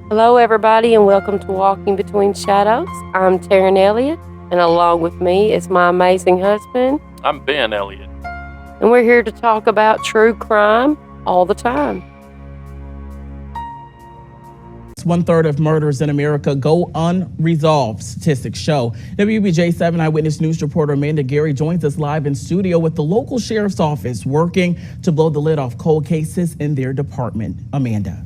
Hello, everybody, and welcome to Walking Between Shadows. I'm Taryn Elliott, and along with me is my amazing husband. I'm Ben Elliott. And we're here to talk about true crime all the time. 1/3 of murders in America go unresolved, statistics show. WBJ7 Eyewitness News reporter Amanda Gary joins us live in studio with the local sheriff's office working to blow the lid off cold cases in their department. Amanda.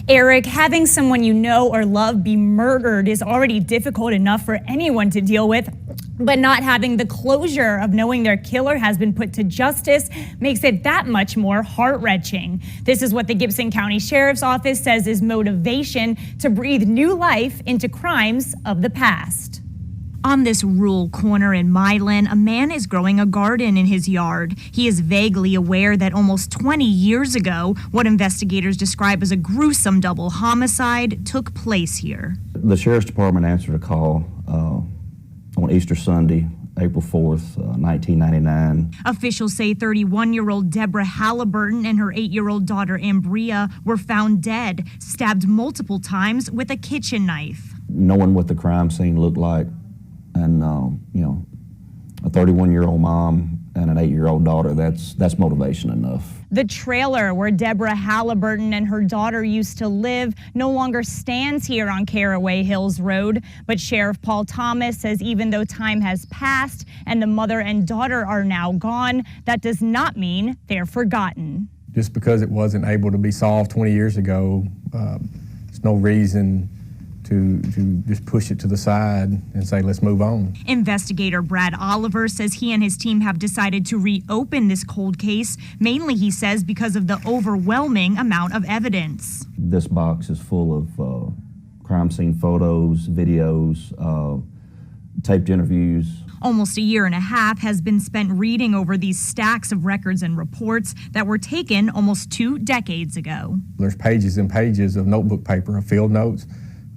Eric, having someone you know or love be murdered is already difficult enough for anyone to deal with, but not having the closure of knowing their killer has been put to justice makes it that much more heart-wrenching. This is what the Gibson County Sheriff's Office says is motivation to breathe new life into crimes of the past. On this rural corner in Milan, a man is growing a garden in his yard. He is vaguely aware that almost 20 years ago, what investigators describe as a gruesome double homicide took place here. The Sheriff's Department answered a call on Easter Sunday, April 4th, 1999. Officials say 31-year-old Deborah Halliburton and her 8-year-old daughter Ambria were found dead, stabbed multiple times with a kitchen knife. Knowing what the crime scene looked like, and a 31-year-old mom and an 8-year-old daughter, that's motivation enough. The trailer where Deborah Halliburton and her daughter used to live no longer stands here on Caraway Hills Road, but Sheriff Paul Thomas says even though time has passed and the mother and daughter are now gone, that does not mean they're forgotten. Just because it wasn't able to be solved 20 years ago, there's no reason to just push it to the side and say, let's move on. Investigator Brad Oliver says he and his team have decided to reopen this cold case, mainly, he says, because of the overwhelming amount of evidence. This box is full of crime scene photos, videos, taped interviews. Almost a year and a half has been spent reading over these stacks of records and reports that were taken almost 2 decades ago. There's pages and pages of notebook paper, of field notes,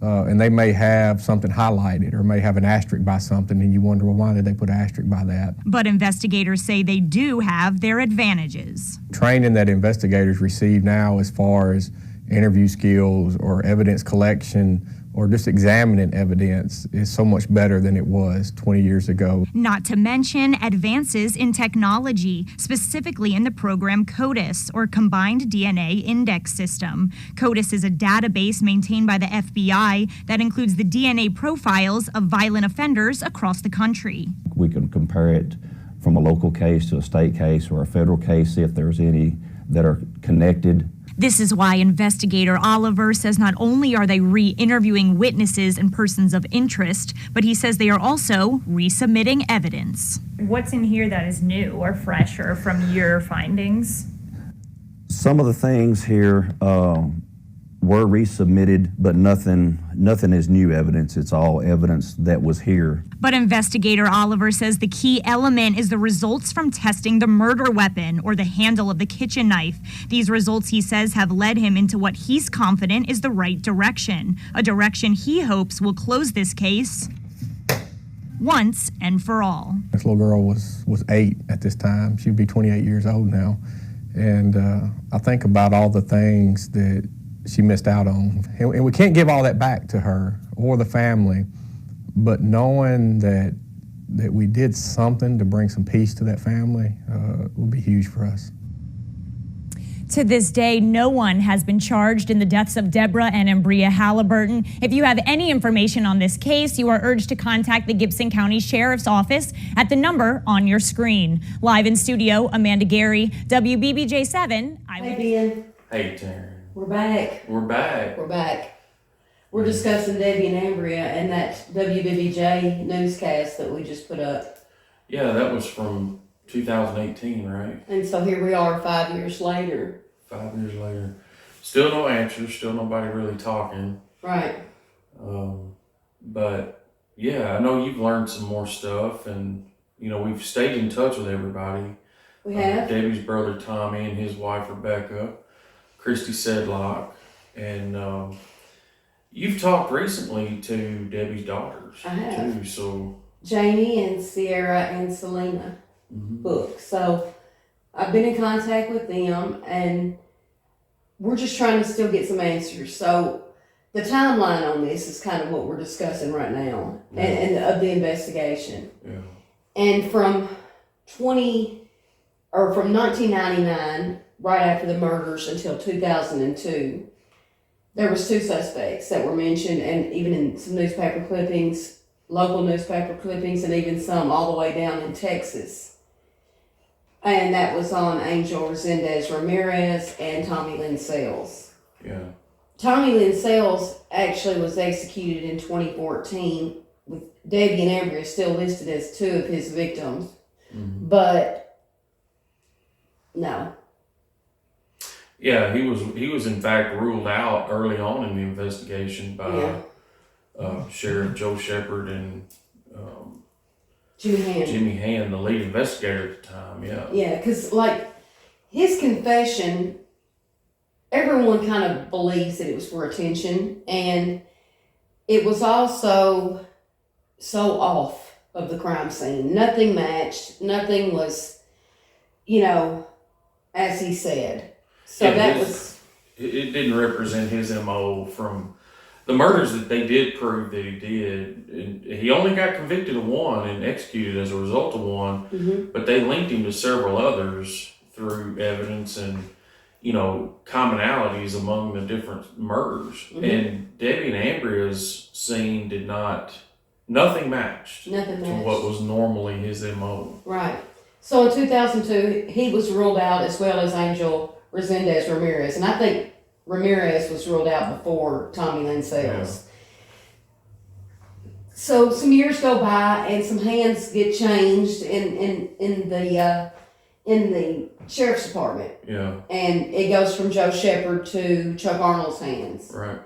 and they may have something highlighted or may have an asterisk by something, and you wonder, well, why did they put an asterisk by that? But investigators say they do have their advantages. Training that investigators receive now as far as interview skills or evidence collection or just examining evidence is so much better than it was 20 years ago. Not to mention advances in technology, specifically in the program CODIS, or Combined DNA Index System. CODIS is a database maintained by the FBI that includes the DNA profiles of violent offenders across the country. We can compare it from a local case to a state case or a federal case, see if there's any that are connected. This is why investigator Oliver says not only are they re-interviewing witnesses and persons of interest, but he says they are also resubmitting evidence. What's in here that is new or fresh or from your findings? Some of the things here were resubmitted, but nothing is new evidence. It's all evidence that was here. But investigator Oliver says the key element is the results from testing the murder weapon or the handle of the kitchen knife. These results, he says, have led him into what he's confident is the right direction, a direction he hopes will close this case once and for all. This little girl was 8 at this time. She'd be 28 years old now. And I think about all the things that she missed out on. And we can't give all that back to her or the family, but knowing that we did something to bring some peace to that family will be huge for us. To this day, no one has been charged in the deaths of Deborah and Ambria Halliburton. If you have any information on this case, you are urged to contact the Gibson County Sheriff's Office at the number on your screen. Live in studio, Amanda Gary, WBBJ7. Hey, Ben. Hey, Taryn. We're back. We're back. We're back. We're discussing Debbie and Ambria and that WBBJ newscast that we just put up. Yeah, that was from 2018, right? And so here we are 5 years later. 5 years later. Still no answers, still nobody really talking. Right. But yeah, I know you've learned some more stuff, and we've stayed in touch with everybody. We have. Debbie's brother Tommy and his wife Rebecca, Christy Sedlock, and you've talked recently to Debbie's daughters. I have. Too, so Jamie and Sierra and Selena Book. So I've been in contact with them, and we're just trying to still get some answers. So the timeline on this is kind of what we're discussing right now, and of the investigation. Yeah. And from 1999, right after the murders until 2002, there was 2 suspects that were mentioned, and even in some newspaper clippings, local newspaper clippings, and even some all the way down in Texas. And that was on Angel Resendez Ramirez and Tommy Lynn Sells. Yeah. Tommy Lynn Sells actually was executed in 2014, with Debbie and Ambria still listed as 2 of his victims. Mm-hmm. But no. Yeah, he was in fact ruled out early on in the investigation by Sheriff Joe Shepard and Jimmy Hand, the lead investigator at the time. Yeah. Yeah, because like his confession, everyone kind of believes that it was for attention, and it was also so off of the crime scene. Nothing matched. Nothing was, as he said. So it didn't represent his MO from the murders that they did prove that he did. And he only got convicted of 1 and executed as a result of 1, but they linked him to several others through evidence and, commonalities among the different murders. Mm-hmm. And Debbie and Ambria's scene nothing matched to what was normally his MO. Right. So in 2002, he was ruled out, as well as Angel Resendez Ramirez. And I think Ramirez was ruled out before Tommy Lynn Sells. Yeah. So some years go by and some hands get changed in the sheriff's department. Yeah. And it goes from Joe Shepard to Chuck Arnold's hands. Right.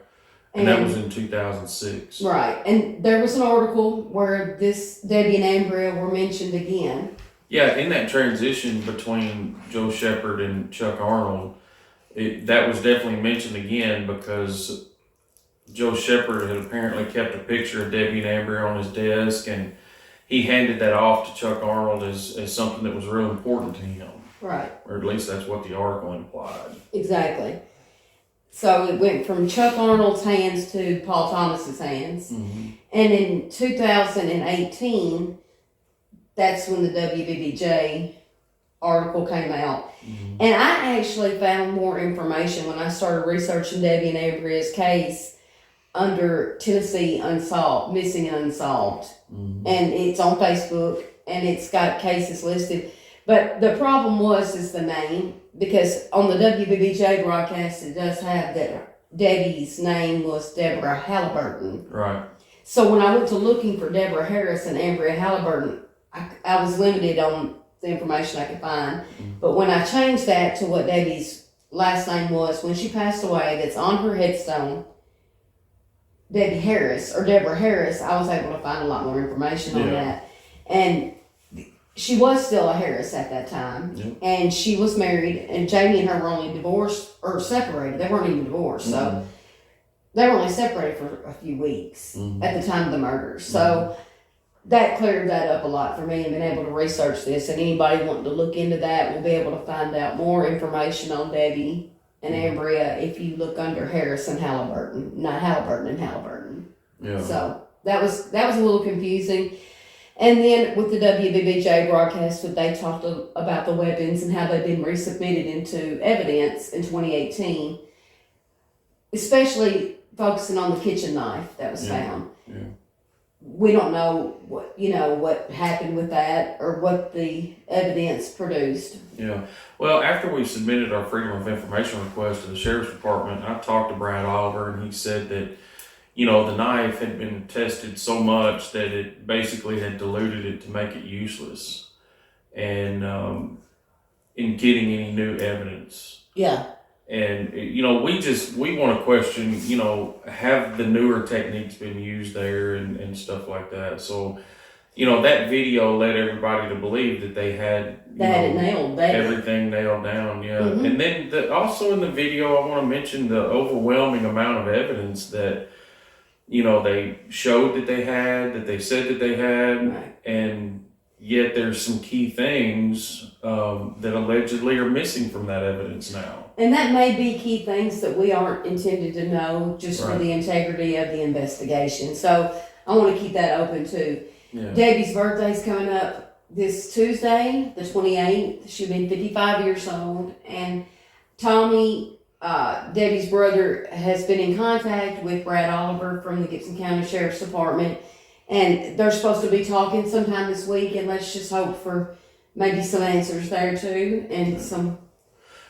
And that was in 2006. Right. And there was an article where Debbie and Ambria were mentioned again. Yeah, in that transition between Joe Shepard and Chuck Arnold, that was definitely mentioned again because Joe Shepard had apparently kept a picture of Debbie and Ambria on his desk, and he handed that off to Chuck Arnold as something that was real important to him. Right. Or at least that's what the article implied. Exactly. So it went from Chuck Arnold's hands to Paul Thomas's hands. Mm-hmm. And in 2018, that's when the WBBJ article came out. Mm-hmm. And I actually found more information when I started researching Debbie and Ambria's case under Tennessee Missing and Unsolved. Mm-hmm. And it's on Facebook, and it's got cases listed. But the problem is the name, because on the WBBJ broadcast, it does have that Debbie's name was Deborah Halliburton. Right. So when I went to looking for Deborah Harris and Ambria Halliburton, I was limited on the information I could find. Mm-hmm. But when I changed that to what Debbie's last name was, when she passed away, that's on her headstone, Debbie Harris, or Deborah Harris, I was able to find a lot more information on that. And she was still a Harris at that time. Yep. And she was married, and Jamie and her were only divorced, or separated. They weren't even divorced. Mm-hmm. So they were only separated for a few weeks at the time of the murders. Mm-hmm. So that cleared that up a lot for me, and being able to research this. And anybody wanting to look into that will be able to find out more information on Debbie and Ambria if you look under Harris and Halliburton, not Halliburton and Halliburton. Yeah. So that was a little confusing. And then with the WBBJ broadcast, they talked about the weapons and how they've been resubmitted into evidence in 2018, especially focusing on the kitchen knife that was found. Yeah. We don't know what happened with that or what the evidence produced. Yeah. Well, after we submitted our Freedom of Information request to the Sheriff's Department, I talked to Brad Oliver, and he said that, the knife had been tested so much that it basically had diluted it to make it useless, and in getting any new evidence. Yeah. And, we want to question, have the newer techniques been used there and stuff like that. So, that video led everybody to believe that they had everything nailed down. Yeah. Mm-hmm. And then also in the video, I want to mention the overwhelming amount of evidence that, they showed that they said that they had. Right. And yet there's some key things that allegedly are missing from that evidence now. And that may be key things that we aren't intended to know just for Right. the integrity of the investigation. So I want to keep that open too. Yeah. Debbie's birthday's coming up this Tuesday, the 28th. She'll be 55 years old. And Tommy, Debbie's brother, has been in contact with Brad Oliver from the Gibson County Sheriff's Department. And they're supposed to be talking sometime this week, and let's just hope for maybe some answers there too, and some.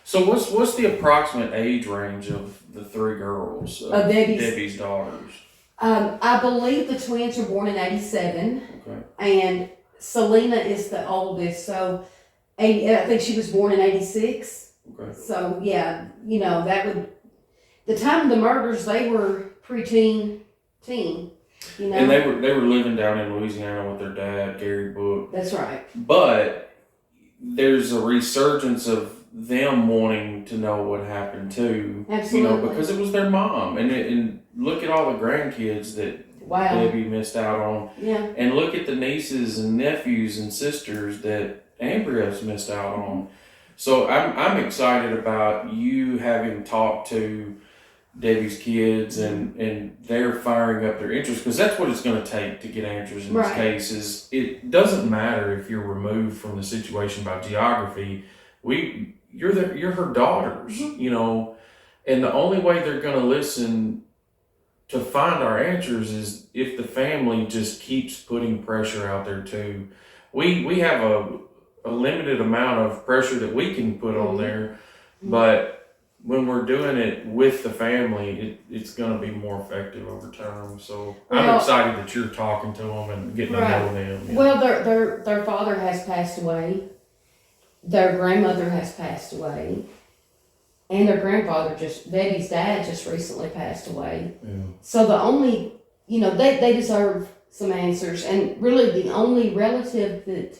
So what's the approximate age range of the three girls? Of Debbie's daughters. I believe the twins were born in '87, Okay. and Selena is the oldest. So, I think she was born in '86. Okay. So yeah, that would. The time of the murders, they were preteen, teen. And they were living down in Louisiana with their dad, Gary Book. That's right. But there's a resurgence of them wanting to know what happened too. Absolutely. Because it was their mom. And look at all the grandkids that Wow. Debbie missed out on. Yeah. And look at the nieces and nephews and sisters that Ambria's missed out on. So I'm excited about you having talked to Debbie's kids and they're firing up their interest, because that's what it's going to take to get answers in this Right. case. Is it doesn't matter if you're removed from the situation by geography. You're her daughters, and the only way they're going to listen to find our answers is if the family just keeps putting pressure out there too. We have a limited amount of pressure that we can put on there, but when we're doing it with the family, it's going to be more effective over time. So I'm excited that you're talking to them and getting to know them. Yeah. Well, their father has passed away. Their grandmother has passed away. And their grandfather Debbie's dad just recently passed away. Yeah. So the only, they deserve some answers. And really the only relative that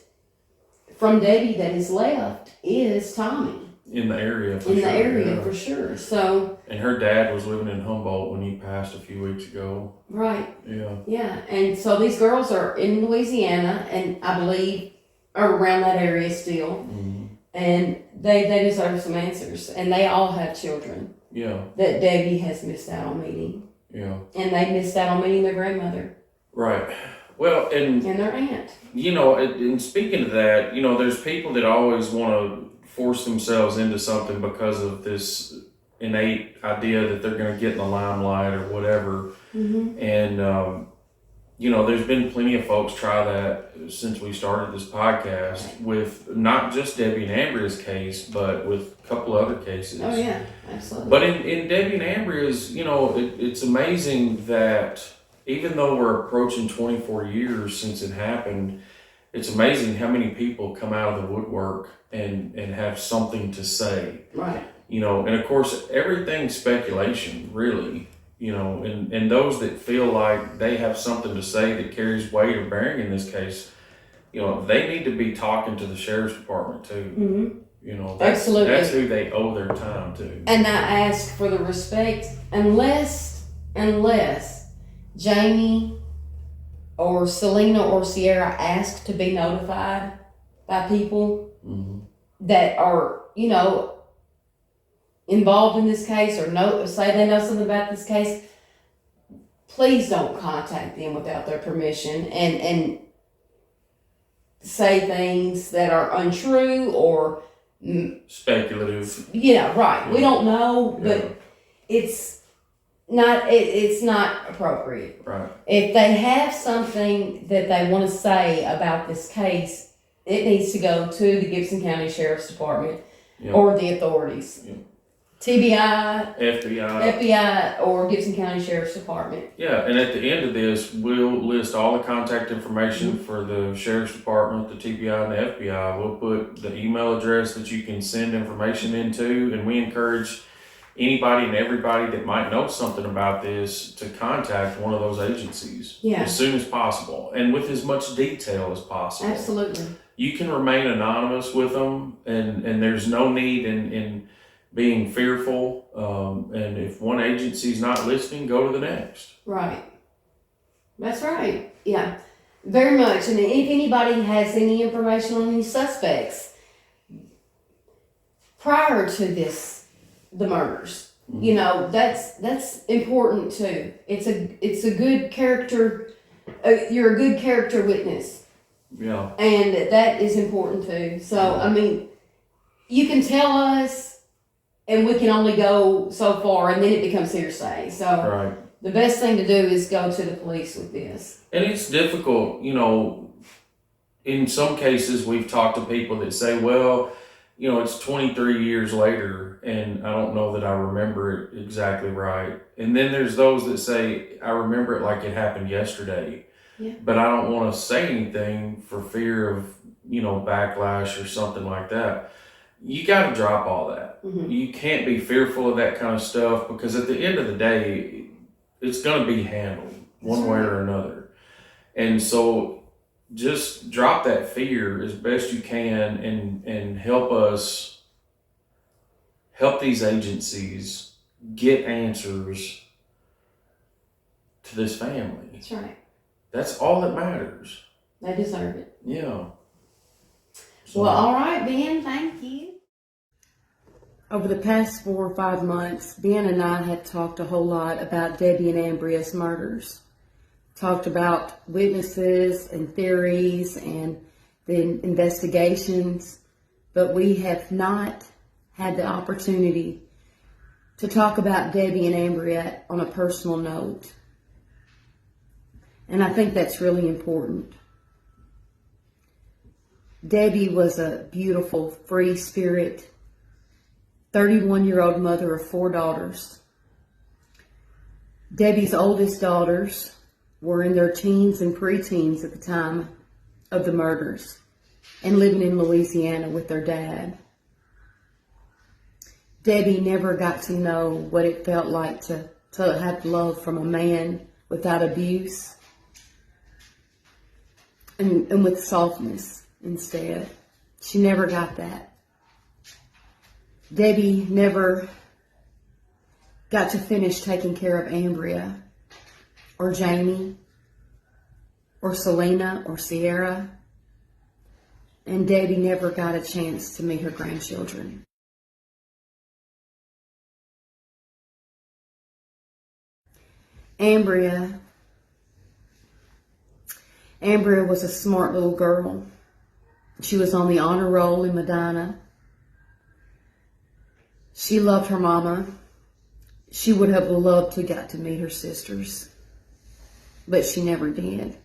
from Debbie that is left is Tommy. In the area, for In sure. the area, yeah. for sure. So. And her dad was living in Humboldt when he passed a few weeks ago. Right. Yeah. Yeah. And so these girls are in Louisiana, and I believe are around that area still. Mm-hmm. And they deserve some answers. And they all have children Yeah. that Debbie has missed out on meeting. Yeah. And they missed out on meeting their grandmother Right. Well, and their aunt. and speaking of that, there's people that always want to force themselves into something because of this innate idea that they're going to get in the limelight or whatever. Mm-hmm. And, there's been plenty of folks try that since we started this podcast with not just Debbie and Ambria's case, but with a couple other cases. Oh, yeah, absolutely. But in Debbie and Ambria's, it's amazing that even though we're approaching 24 years since it happened, it's amazing how many people come out of the woodwork and have something to say. Right. And of course, everything's speculation, really. And those that feel like they have something to say that carries weight or bearing in this case, they need to be talking to the sheriff's department too. Mm-hmm. Absolutely. That's who they owe their time to. And I ask for the respect, unless Jamie or Selena or Sierra ask to be notified by people that are, involved in this case or say they know something about this case, please don't contact them without their permission and say things that are untrue or speculative. Right. We don't know, but it's not appropriate. Right. If they have something that they want to say about this case, it needs to go to the Gibson County Sheriff's Department or the authorities. TBI, FBI, or Gibson County Sheriff's Department. Yeah, and at the end of this, we'll list all the contact information for the Sheriff's Department, the TBI, and the FBI. We'll put the email address that you can send information into, and we encourage anybody and everybody that might know something about this to contact one of those agencies as soon as possible and with as much detail as possible. Absolutely. You can remain anonymous with them, and there's no need in being fearful. And if one agency's not listening, go to the next. Right. That's right. Yeah. Very much. And if anybody has any information on any suspects prior to the murders, you know, that's important too. It's a good character. You're a good character witness. Yeah. And that is important too. So, I mean, you can tell us, and we can only go so far, and then it becomes hearsay. So, Right. the best thing to do is go to the police with this. And it's difficult, you know, in some cases we've talked to people that say, well, you know, it's 23 years later and I don't know that I remember it exactly right. And then there's those that say, I remember it like it happened yesterday. Yeah. But I don't want to say anything for fear of, you know, backlash or something like that. You got to drop all that. Mm-hmm. You can't be fearful of that kind of stuff because at the end of the day, it's going to be handled one way or another. And so just drop that fear as best you can and help these agencies get answers to this family. That's right. That's all that matters. They deserve it. Yeah. So, Well, all right, Ben, thank you. Over the past 4 or 5 months, Ben and I had talked a whole lot about Debbie and Ambria's murders. Talked about witnesses and theories and the investigations, but we have not had the opportunity to talk about Debbie and Ambria on a personal note. And I think that's really important. Debbie was a beautiful, free spirit, 31-year-old mother of 4 daughters. Debbie's oldest daughters were in their teens and preteens at the time of the murders and living in Louisiana with their dad. Debbie never got to know what it felt like to have love from a man without abuse and with softness instead. She never got that. Debbie never got to finish taking care of Ambria or Jamie or Selena or Sierra. And Debbie never got a chance to meet her grandchildren. Ambria was a smart little girl. She was on the honor roll in Medina. She loved her mama. She would have loved to get to meet her sisters, but she never did.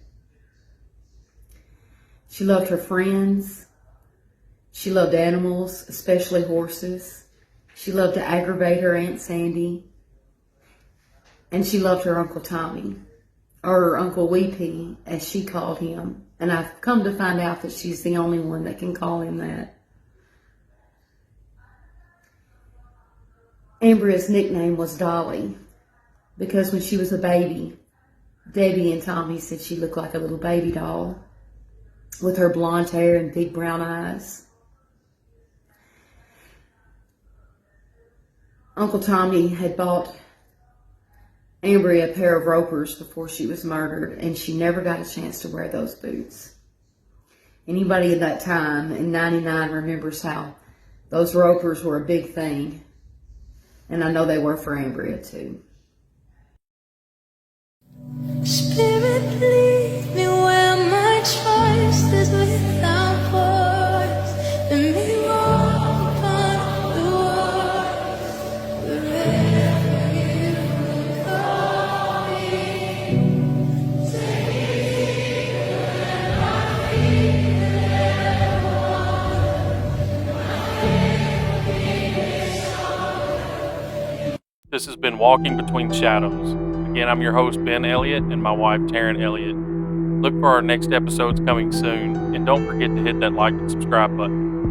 She loved her friends. She loved animals, especially horses. She loved to aggravate her Aunt Sandy. And she loved her Uncle Tommy, or Uncle Weepy, as she called him. And I've come to find out that she's the only one that can call him that. Ambria's nickname was Dolly, because when she was a baby, Debbie and Tommy said she looked like a little baby doll with her blonde hair and big brown eyes. Uncle Tommy had bought Ambria a pair of ropers before she was murdered, and she never got a chance to wear those boots. Anybody at that time in '99 remembers how those ropers were a big thing. And I know they were for Ambria too. Spirit, lead me where my trust is without voice. Let me walk upon the waters wherever you call me. Take me where my feet never walk. This has been Walking Between Shadows. Again, I'm your host, Ben Elliott, and my wife, Taryn Elliott. Look for our next episodes coming soon, and don't forget to hit that like and subscribe button.